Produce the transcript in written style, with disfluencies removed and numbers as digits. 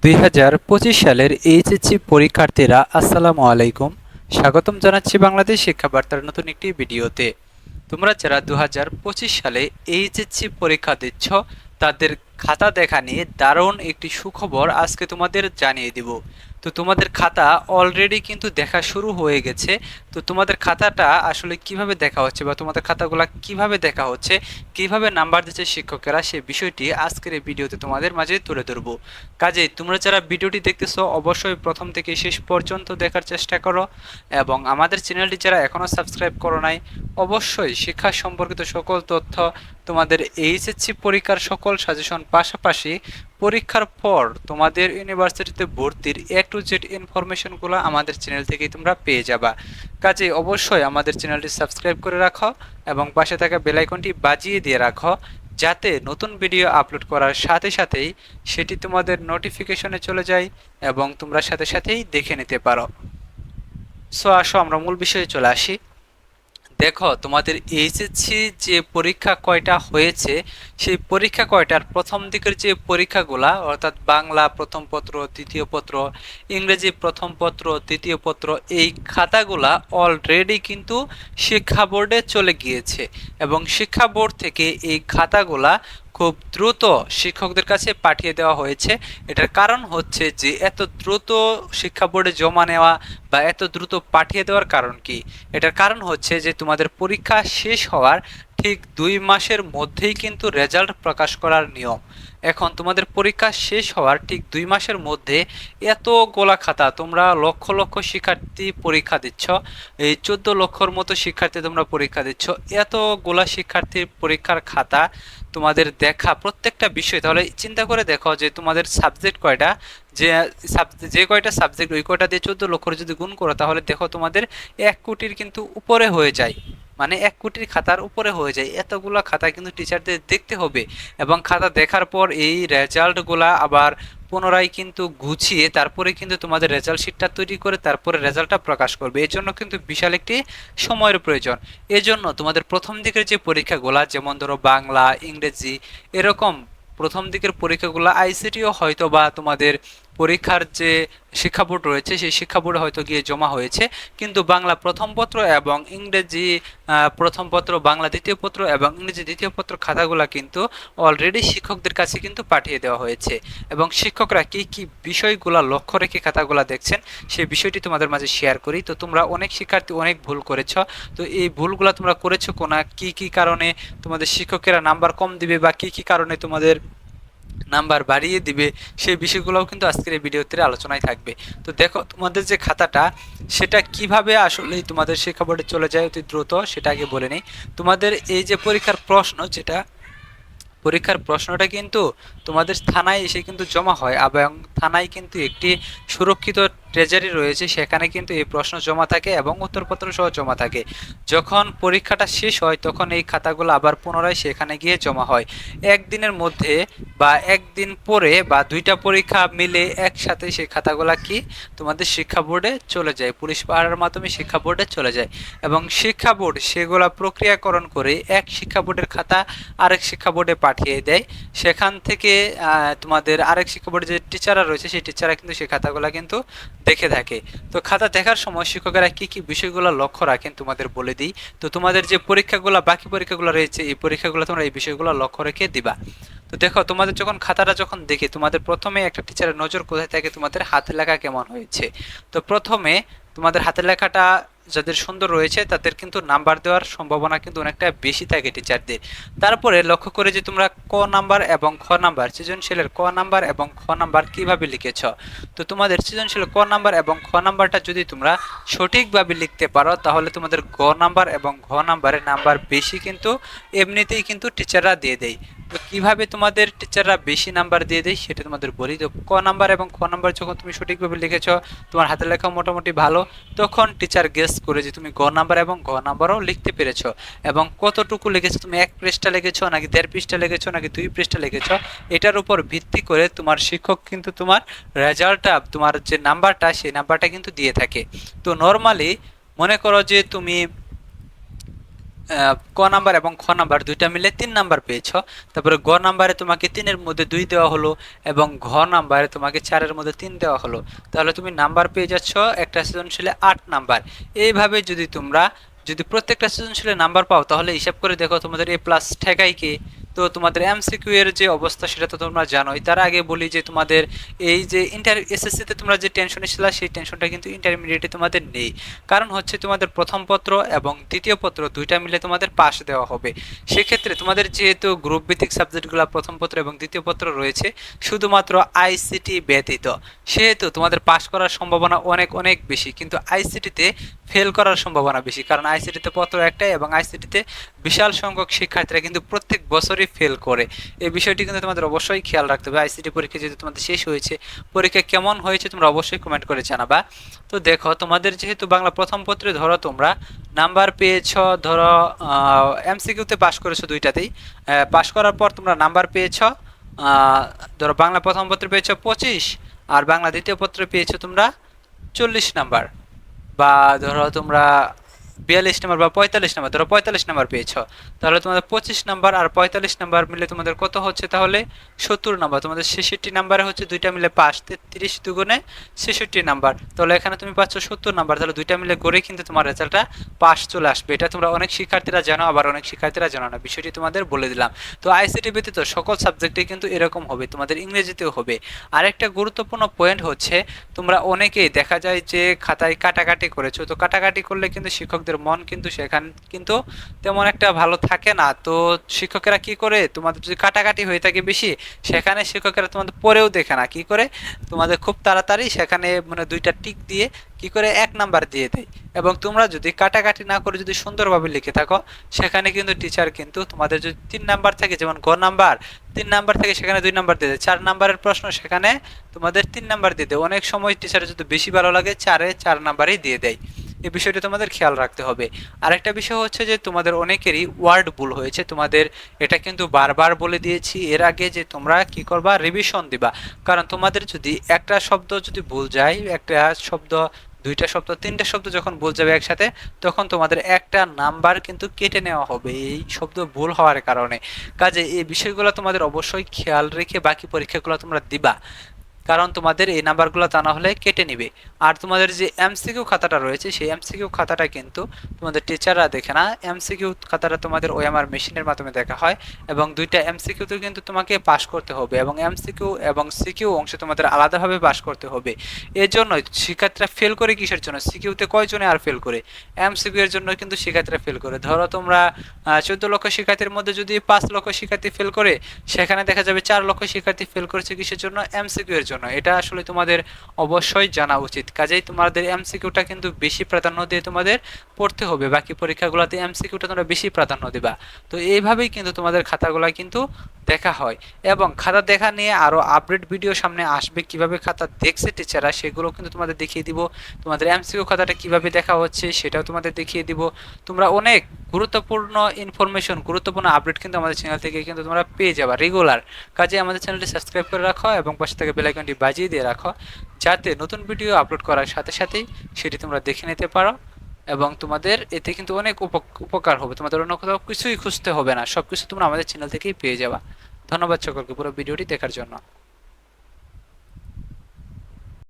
2025 সালের এইচএসসি পরীক্ষার্থীরা আসসালামু আলাইকুম। স্বাগতম জানাচ্ছি বাংলাদেশ শিক্ষা বার্তার নতুন একটি ভিডিওতে। তোমরা যারা 2025 সালে এইচএসসি পরীক্ষা দিচ্ছ তাদের খাতা দেখা নিয়ে দারুণ একটি সুখবর আজকে তোমাদের জানিয়ে দিব। তো তোমাদের খাতা অলরেডি কিন্তু দেখা শুরু হয়ে গেছে। তো তোমাদের খাতাটা আসলে কিভাবে দেখা হচ্ছে বা তোমাদের খাতাগুলো কিভাবে দেখা হচ্ছে, কিভাবে নাম্বার দিচ্ছে শিক্ষকেরা, সেই বিষয়টি আজকের এই ভিডিওতে তোমাদের মাঝে তুলে ধরবো। কাজেই তোমরা যারা ভিডিওটি দেখতেছো অবশ্যই প্রথম থেকে শেষ পর্যন্ত দেখার চেষ্টা করো এবং আমাদের চ্যানেলটি যারা এখনও সাবস্ক্রাইব করো নাই অবশ্যই শিক্ষা সম্পর্কিত সকল তথ্য, তোমাদের এইচএসসি পরীক্ষার সকল সাজেশন, পাশাপাশি পরীক্ষার পর তোমাদের ইউনিভার্সিটিতে ভর্তির এ টু জেড ইনফরমেশনগুলো আমাদের চ্যানেল থেকেই তোমরা পেয়ে যাবা। কাজেই অবশ্যই আমাদের চ্যানেলটি সাবস্ক্রাইব করে রাখো এবং পাশে থাকা বেল আইকনটি বাজিয়ে দিয়ে রাখো, যাতে নতুন ভিডিও আপলোড করার সাথে সাথেই সেটি তোমাদের নোটিফিকেশনে চলে যায় এবং তোমরা সাথে সাথেই দেখে নিতে পারো। সো আসো আমরা মূল বিষয়ে চলে আসি। দেখো তোমাদের এইচএসসি যে পরীক্ষা কয়টা হয়েছে, সেই পরীক্ষা কয়টার প্রথম দিকের যে পরীক্ষাগুলা, অর্থাৎ বাংলা প্রথম পত্র, দ্বিতীয় পত্র, ইংরেজি প্রথম পত্র, দ্বিতীয় পত্র, এই খাতাগুলা অলরেডি কিন্তু শিক্ষা বোর্ডে চলে গিয়েছে এবং শিক্ষা বোর্ড থেকে এই খাতাগুলা খুব দ্রুত শিক্ষকদের কাছে পাঠিয়ে দেওয়া হয়েছে। এটার কারণ হচ্ছে যে এত দ্রুত শিক্ষা বোর্ডে জমা নেওয়া বা এত দ্রুত পাঠিয়ে দেওয়ার কারণ কি? এটার কারণ হচ্ছে যে তোমাদের পরীক্ষা শেষ হওয়ার ঠিক 2 মাসের মধ্যেই কিন্তু রেজাল্ট প্রকাশ করার নিয়ম। এখন তোমাদের পরীক্ষা শেষ হওয়ার ঠিক 2 মাসের মধ্যে এত গোলা খাতা, তোমরা লক্ষ লক্ষ শিক্ষার্থী পরীক্ষা দিচ্ছ, এই 14 লক্ষর মতো শিক্ষার্থী তোমরা পরীক্ষা দিচ্ছ, এত গোলা শিক্ষার্থীর পরীক্ষার খাতা তোমাদের দেখা প্রত্যেকটা বিষয়, তাহলে চিন্তা করে দেখো যে তোমাদের সাবজেক্ট কয়টা, যে যে কয়টা সাবজেক্ট ওই কয়টা দিয়ে 14 লক্ষর যদি গুণ করো তাহলে দেখো তোমাদের 1 কোটির কিন্তু উপরে হয়ে যায়, মানে 1 কোটির খাতার উপরে হয়ে যায়। এতগুলো খাতা কিন্তু টিচারদের দেখতে হবে এবং খাতা দেখার পর এই রেজাল্টগুলা আবার পুনরায় কিন্তু গুছিয়ে তারপরে কিন্তু তোমাদের রেজাল্ট শিটটা তৈরি করে তারপরে রেজাল্টটা প্রকাশ করবে। এর জন্য কিন্তু বিশাল একটি সময়ের প্রয়োজন। এজন্য তোমাদের প্রথম দিকের যে পরীক্ষাগুলা, যেমন ধরো বাংলা, ইংরেজি, এরকম প্রথম দিকের পরীক্ষাগুলো আইসিটিও হয়তো বা তোমাদের পরীক্ষার যে শিক্ষা বোর্ড রয়েছে সেই শিক্ষা বোর্ডে হয়তো গিয়ে জমা হয়েছে, কিন্তু বাংলা প্রথম পত্র এবং ইংরেজি প্রথম পত্র, বাংলা দ্বিতীয় পত্র এবং ইংরেজি দ্বিতীয় পত্র খাতাগুলো কিন্তু অলরেডি শিক্ষকদের কাছে কিন্তু পাঠিয়ে দেওয়া হয়েছে এবং শিক্ষকরা কি কি বিষয়গুলো লক্ষ্য রেখে খাতাগুলো দেখছেন সেই বিষয়টি তোমাদের মাঝে শেয়ার করি। তো তোমরা অনেক শিক্ষার্থী অনেক ভুল করেছ, তো এই ভুলগুলো তোমরা করেছো কোনা, কি কি কারণে তোমাদের শিক্ষকেরা নাম্বার কম দিবে বা কি কি কারণে তোমাদের নাম্বার বাড়িয়ে দিবে, সেই বিষয়গুলোও কিন্তু আজকের এই ভিডিওতে আলোচনায় থাকবে। তো দেখো তোমাদের যে খাতাটা সেটা কিভাবে আসলে তোমাদের শিক্ষা বোর্ডে চলে যায় অতি দ্রুত, সেটা আগে বলে নিই। তোমাদের এই যে পরীক্ষার প্রশ্ন, যেটা পরীক্ষার প্রশ্নটা কিন্তু তোমাদের থানায় এসে কিন্তু জমা হয় এবং থানায় কিন্তু একটি সুরক্ষিত ট্রেজারি রয়েছে, সেখানে কিন্তু এই প্রশ্ন জমা থাকে এবং উত্তরপত্র সহ জমা থাকে। যখন পরীক্ষাটা শেষ হয় তখন এই খাতাগুলো আবার পুনরায় সেখানে গিয়ে জমা হয়। একদিনের মধ্যে বা একদিন পরে বা দুইটা পরীক্ষা মিলে একসাথে সেই খাতাগুলো কি তোমাদের শিক্ষা বোর্ডে চলে যায়, পুলিশ পাহাড়ের মাধ্যমে শিক্ষা বোর্ডে চলে যায় এবং শিক্ষা বোর্ড সেগুলা প্রক্রিয়াকরণ করে এক শিক্ষা বোর্ডের খাতা আরেক শিক্ষা বোর্ডে পাঠিয়ে দেয়। সেখান থেকে তোমাদের আরেক শিক্ষা বোর্ডে যে টিচাররা রয়েছে সেই টিচাররা কিন্তু সেই খাতাগুলো কিন্তু দেখে থাকে। তো খাতা দেখার সময় শিক্ষকেরা কি কি বিষয়গুলো লক্ষ্য রাখেন তোমাদের বলে দিই। তো তোমাদের যে পরীক্ষাগুলো, বাকি পরীক্ষাগুলো রয়েছে, এই পরীক্ষাগুলো তোমরা এই বিষয়গুলো লক্ষ্য রেখে দিবা। তো দেখো তোমাদের যখন খাতাটা যখন দেখে তোমাদের প্রথমে একটা টিচারের নজর কোথায় থাকে, তোমাদের হাতের লেখা কেমন হয়েছে। তো প্রথমে তোমাদের হাতের লেখাটা যাদের সুন্দর রয়েছে তাদের কিন্তু নাম্বার দেওয়ার সম্ভাবনা কিন্তু অনেকটা বেশি থাকে টিচারদের। তারপরে লক্ষ্য করে যে তোমরা ক নাম্বার এবং খ নাম্বার, সৃজনশীলের ক নাম্বার এবং খ নাম্বার কিভাবে লিখেছ। তো তোমাদের সৃজনশীল ক নাম্বার এবং খ নাম্বারটা যদি তোমরা সঠিকভাবে লিখতে পারো তাহলে তোমাদের গ নাম্বার এবং ঘ নাম্বারের নাম্বার বেশি কিন্তু এমনিতেই কিন্তু টিচাররা দিয়ে দেয়। তো কিভাবে তোমাদের টিচাররা বেশি নাম্বার দিয়ে দেয় সেটা তোমাদের বলি। তো ক নাম্বার এবং খ নাম্বার যখন তুমি সঠিকভাবে লিখেছ, তোমার হাতের লেখা মোটামুটি ভালো, তখন টিচার গেস করে যে তুমি গ নাম্বার এবং ঘ নাম্বারও লিখতে পেরেছো এবং কতটুকু লিখেছো, তুমি 1 পৃষ্ঠা লিখেছো নাকি 1.5 পৃষ্ঠা লিখেছো নাকি 2 পৃষ্ঠা লিখেছো, এটার উপর ভিত্তি করে তোমার শিক্ষক কিন্তু তোমার রেজাল্টটা, তোমার যে নাম্বারটা সেই নাম্বারটা কিন্তু দিয়ে থাকে। তো নর্মালি মনে করো যে তুমি ক নাম্বার এবং খ নাম্বার দুইটা মিলে 3 নাম্বার পেয়েছো। তারপরে গ নাম্বারে তোমাকে 3-এর মধ্যে 2 দেওয়া হলো এবং ঘ নাম্বারে তোমাকে 4-এর মধ্যে 3 দেওয়া হলো। তাহলে তুমি নাম্বার পেয়ে যাচ্ছ একটা সৃজনশীলে 8 নাম্বার। এইভাবে যদি প্রত্যেকটা সৃজনশীলে নাম্বার পাও তাহলে হিসাব করে দেখো তোমাদের এ প্লাস ঠেকাই কি। তো তোমাদের এমসিকিউ এর যে অবস্থা সেটা তো তোমরা জানোই। তার আগে বলি যে তোমাদের এই যে এসএসসিতে তোমরা যে টেনশনে ছিলা সেই টেনশনটা কিন্তু ইন্টারমিডিয়েটে তোমাদের নেই। কারণ হচ্ছে তোমাদের প্রথম পত্র এবং দ্বিতীয় পত্র দুইটা মিলে তোমাদের পাস দেওয়া হবে। সেক্ষেত্রে তোমাদের যেহেতু গ্রুপ ভিত্তিক সাবজেক্টগুলো প্রথম পত্র এবং দ্বিতীয় পত্র রয়েছে শুধুমাত্র আইসিটি ব্যতীত, সেহেতু তোমাদের পাস করার সম্ভাবনা অনেক অনেক বেশি, কিন্তু আইসিটিতে ফেল করার সম্ভাবনা বেশি। কারণ আইসিটিতে পত্র একটাই এবং আইসিটিতে বিশাল সংখ্যক শিক্ষার্থীরা কিন্তু প্রত্যেক বছরই ফেল করে। এই বিষয়টি কিন্তু তোমাদের অবশ্যই খেয়াল রাখতে হবে। আইসিটি পরীক্ষা যেহেতু তোমাদের শেষ হয়েছে, পরীক্ষা কেমন হয়েছে তোমরা অবশ্যই কমেন্ট করে জানাবা। তো দেখো তোমাদের যেহেতু বাংলা প্রথম পত্রে ধরো তোমরা নাম্বার পেয়েছ, ধরো এমসিকিউতে পাস করেছো দুইটাতেই, পাস করার পর তোমরা নাম্বার পেয়েছ, ধরো বাংলা প্রথম পত্রে পেয়েছো 25 আর বাংলা দ্বিতীয় পত্রে পেয়েছো তোমরা 40 নাম্বার, বা ধরো তোমরা 42 নাম্বার বা 45 নাম্বার, ধরো 45 নাম্বার পেয়েছো, তাহলে তোমাদের 25 নাম্বার আর 45 নাম্বার মিলে তোমাদের কত হচ্ছে তাহলে 70 নাম্বার। তোমাদের 66 নাম্বারে হচ্ছে দুইটা মিলে পাস, 33 দুগুণে 66 নাম্বার, তাহলে এখানে তুমি পাচ্ছ 70 নাম্বার। তাহলে দুইটা মিলে করে কিন্তু তোমার রেজাল্টটা পাস চলে আসবে। এটা তোমরা অনেক শিক্ষার্থীরা জানো, আবার অনেক শিক্ষার্থীরা জানো না, বিষয়টি তোমাদের বলে দিলাম। তো আইসিটি ব্যতীত সকল সাবজেক্টে কিন্তু এরকম হবে, তোমাদের ইংরেজিতেও হবে। আরেকটা গুরুত্বপূর্ণ পয়েন্ট হচ্ছে তোমরা অনেকেই দেখা যায় যে খাতায় কাটাকাটি করেছো, তো কাটাকাটি করলে কিন্তু শিক্ষকদের মন কিন্তু সেখানে কিন্তু তেমন একটা ভালো থাকে না। তো শিক্ষকেরা কি করে, তোমাদের যদি কাটাকাটি হয়ে থাকে বেশি, সেখানে শিক্ষকেরা তোমাদের পরেও দেখে না, কি করে তোমাদের খুব তাড়াতাড়ি সেখানে মানে দুইটা টিক দিয়ে কি করে 1 নাম্বার দিয়ে দেয়। এবং তোমরা যদি কাটাকাটি না করে যদি সুন্দরভাবে লিখে থাকো, সেখানে কিন্তু টিচার কিন্তু তোমাদের যদি 3 নাম্বার থাকে, যেমন গ নাম্বার 3 নাম্বার থেকে সেখানে 2 নাম্বার দিয়ে দেয়, 4 নাম্বারের প্রশ্ন সেখানে তোমাদের 3 নাম্বার দিয়ে দেয়। অনেক সময় টিচারের যদি বেশি ভালো লাগে 4 নাম্বারই দিয়ে দেয়। এই বিষয়টি তোমাদের খেয়াল রাখতে হবে। আরেকটা বিষয় হচ্ছে যে তোমাদের অনেকেরই ওয়ার্ড ভুল হয়েছে, তোমাদের এটা কিন্তু বারবার বলে দিয়েছি এর আগে যে তোমরা কি করবা, রিভিশন দিবা। কারণ তোমাদের যদি একটা শব্দ যদি ভুল যায়, একটা শব্দ, দুইটা শব্দ, তিনটা শব্দ যখন ভুল যাবে একসাথে, তখন তোমাদের একটা নাম্বার কিন্তু কেটে নেওয়া হবে এই শব্দ ভুল হওয়ার কারণে। কাজে এই বিষয়গুলো তোমাদের অবশ্যই খেয়াল রেখে বাকি পরীক্ষাগুলো তোমরা দিবা, কারণ তোমাদের এই নাম্বারগুলো তা না হলে কেটে নিবে। আর তোমাদের যে এমসিকিউ খাতাটা রয়েছে সেই এমসিকিউ খাতাটা কিন্তু তোমাদের টিচাররা দেখে না, এমসিকিউ খাতাটা তোমাদের ওএমআর মেশিনের মাধ্যমে দেখা হয় এবং দুইটা এমসিকিউতে কিন্তু তোমাকে পাস করতে হবে এবং এমসিকিউ এবং সিকিউ অংশে তোমাদের আলাদাভাবে পাস করতে হবে। এর জন্য শিক্ষার্থীরা ফেল করে কিসের জন্য, সিকিউতে কয়জনে আর ফেল করে, এমসিকিউ এর জন্য কিন্তু শিক্ষার্থীরা ফেল করে। ধরো তোমরা 14 লক্ষ শিক্ষার্থীর মধ্যে যদি 5 লক্ষ শিক্ষার্থী ফেল করে, সেখানে দেখা যাবে 4 লক্ষ শিক্ষার্থী ফেল করেছে কিসের জন্য, এমসিকিউ এর জন্য। এটা আসলে তোমাদের অবশ্যই জানা উচিত। কাজেই তোমাদের এমসিকিউটা কিন্তু বেশি প্রাধান্য দিয়ে তোমাদের পড়তে হবে, বাকি পরীক্ষাগুলোতে এমসিকিউটা তোমরা বেশি প্রাধান্য দিবা। তো এইভাবেই কিন্তু তোমাদের খাতাগুলো কিন্তু দেখা হয় এবং খাতা দেখা নিয়ে আরো আপডেট ভিডিও সামনে আসবে, কিভাবে খাতা দেখছে টিচাররা সেগুলো কিন্তু তোমাদের দেখিয়ে দিব। তোমাদের এমসিকিউ খাতাটা কিভাবে দেখা হচ্ছে সেটাও তোমাদের দেখিয়ে দিব। তোমরা অনেক গুরুত্বপূর্ণ ইনফরমেশন, গুরুত্বপূর্ণ আপডেট কিন্তু আমাদের চ্যানেল থেকে কিন্তু তোমরা পেয়ে যাবা রেগুলার। কাজে আমাদের চ্যানেলটি সাবস্ক্রাইব করে রাখো এবং পাশে থেকে বেল আইকনটি বাজিয়ে দিয়ে রাখো, যাতে নতুন ভিডিও আপলোড করার সাথে সাথেই সেটি তোমরা দেখে নিতে পারো এবং তোমাদের এতে কিন্তু অনেক উপকার হবে। তোমাদের অন্য কোথাও কিছুই খুঁজতে হবে না, সবকিছু তোমরা আমাদের চ্যানেল থেকেই পেয়ে যাবা। ধন্যবাদ সকলকে পুরো ভিডিওটি দেখার জন্য।